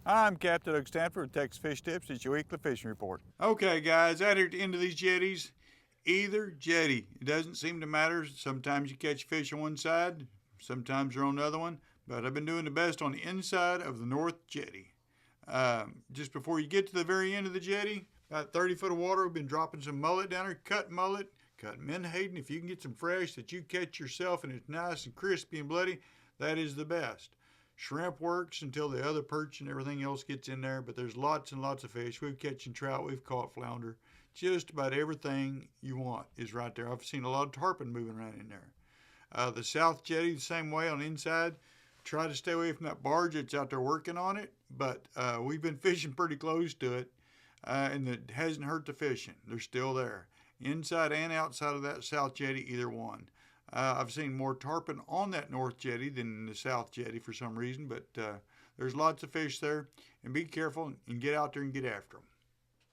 I'm Captain Oct. Stanford with Texas Fish Tips. It's your weekly fishing report. Okay, guys, out here at the end of these jetties, either jetty. It doesn't seem to matter. Sometimes you catch fish on one side, sometimes they're on the other one, but I've been doing the best on the inside of the north jetty. Just before you get to the very end of the jetty, about 30 foot of water, we've been dropping some mullet down there, cut mullet, cut menhaden. If you can get some fresh that you catch yourself and it's nice and crispy and bloody, that is the best. Shrimp works until the other perch and everything else gets in there, but there's lots and lots of fish. We've catching trout, we've caught flounder. Just about everything you want is right there. I've seen a lot of tarpon moving around in there. The south jetty, the same way on the inside. Try to stay away from that barge that's out there working on it, but we've been fishing pretty close to it, and it hasn't hurt the fishing. They're still there. Inside and outside of that south jetty, either one. I've seen more tarpon on that north jetty than the south jetty for some reason, but there's lots of fish there, and be careful and get out there and get after them.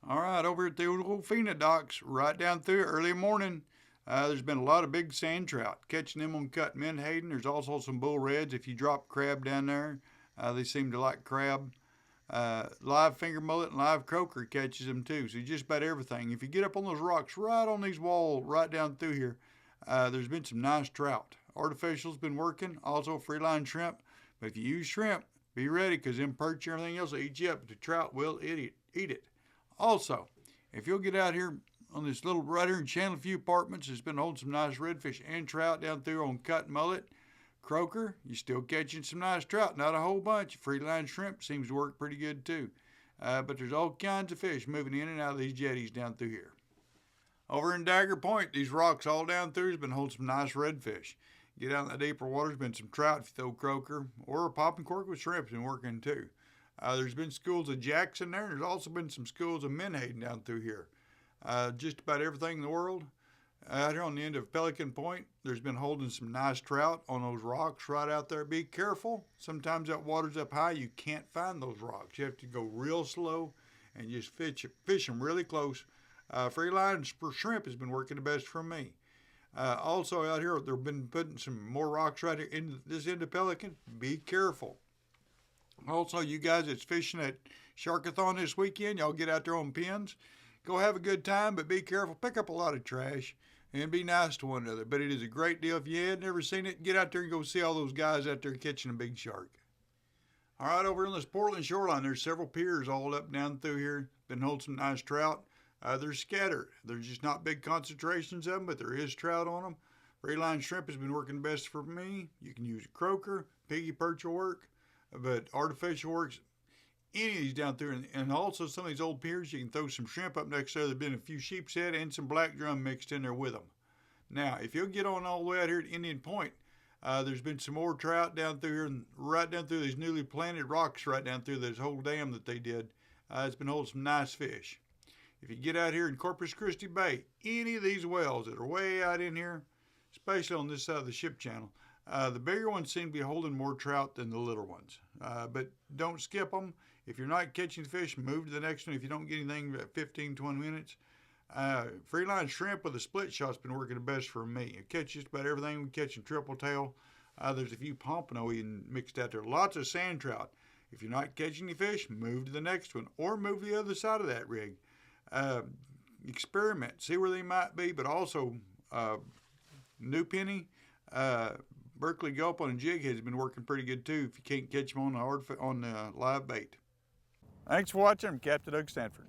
All right, over at the old Fina docks, right down through early morning, there's been a lot of big sand trout. Catching them on cut menhaden. There's also some bull reds. If you drop crab down there, they seem to like crab. Live finger mullet and live croaker catches them too. So just about everything. If you get up on those rocks right on these walls, right down through here, there's been some nice trout. Artificial's been working, also free line shrimp. But if you use shrimp, be ready because them perch and everything else will eat you up. The trout will eat it. Also, if you'll get out here on this little right here in Channel View Apartments, it's been holding some nice redfish and trout down through on cut mullet. Croaker, you're still catching some nice trout, not a whole bunch. Free line shrimp seems to work pretty good too. But there's all kinds of fish moving in and out of these jetties down through here. Over in Dagger Point, these rocks all down through has been holding some nice redfish. Get out in the deeper water, there's been some trout if you throw croaker, or a popping cork with shrimp's been working too. There's been schools of jacks in there, and there's also been some schools of menhaden down through here. Just about everything in the world. Out here on the end of Pelican Point, there's been holding some nice trout on those rocks right out there. Be careful. Sometimes that water's up high. You can't find those rocks. You have to go real slow and just fish them really close. Free lines for shrimp has been working the best for me. Also out here, they've been putting some more rocks right here in this end of Pelican. Be careful. Also, you guys that's fishing at Sharkathon this weekend, y'all get out there on pins. Go have a good time, but be careful. Pick up a lot of trash and be nice to one another. But it is a great deal. If you had never seen it, get out there and go see all those guys out there catching a big shark. All right, over on this Portland shoreline, there's several piers all up and down through here. Been holding some nice trout. They're scattered. There's just not big concentrations of them, but there is trout on them. Free line shrimp has been working best for me. You can use a croaker, piggy perch will work, but artificial works. Any of these down through, and also some of these old piers, you can throw some shrimp up next to there. There's been a few sheep's head and some black drum mixed in there with them. Now, if you'll get on all the way out here at Indian Point, there's been some more trout down through here, and right down through these newly planted rocks right down through this whole dam that they did. It's been holding some nice fish. If you get out here in Corpus Christi Bay, any of these wells that are way out in here, especially on this side of the ship channel, the bigger ones seem to be holding more trout than the little ones. But don't skip them. If you're not catching fish, move to the next one. If you don't get anything about 15, 20 minutes. Free line shrimp with a split shot's been working the best for me. It catches just about everything. We catching triple tail. There's a few pompano even mixed out there. Lots of sand trout. If you're not catching any fish, move to the next one or move to the other side of that rig. Experiment, see where they might be, but also New Penny, Berkeley Gulp on a jig has been working pretty good too if you can't catch them on the live bait. Thanks for watching. I'm Captain Oct. Stanford.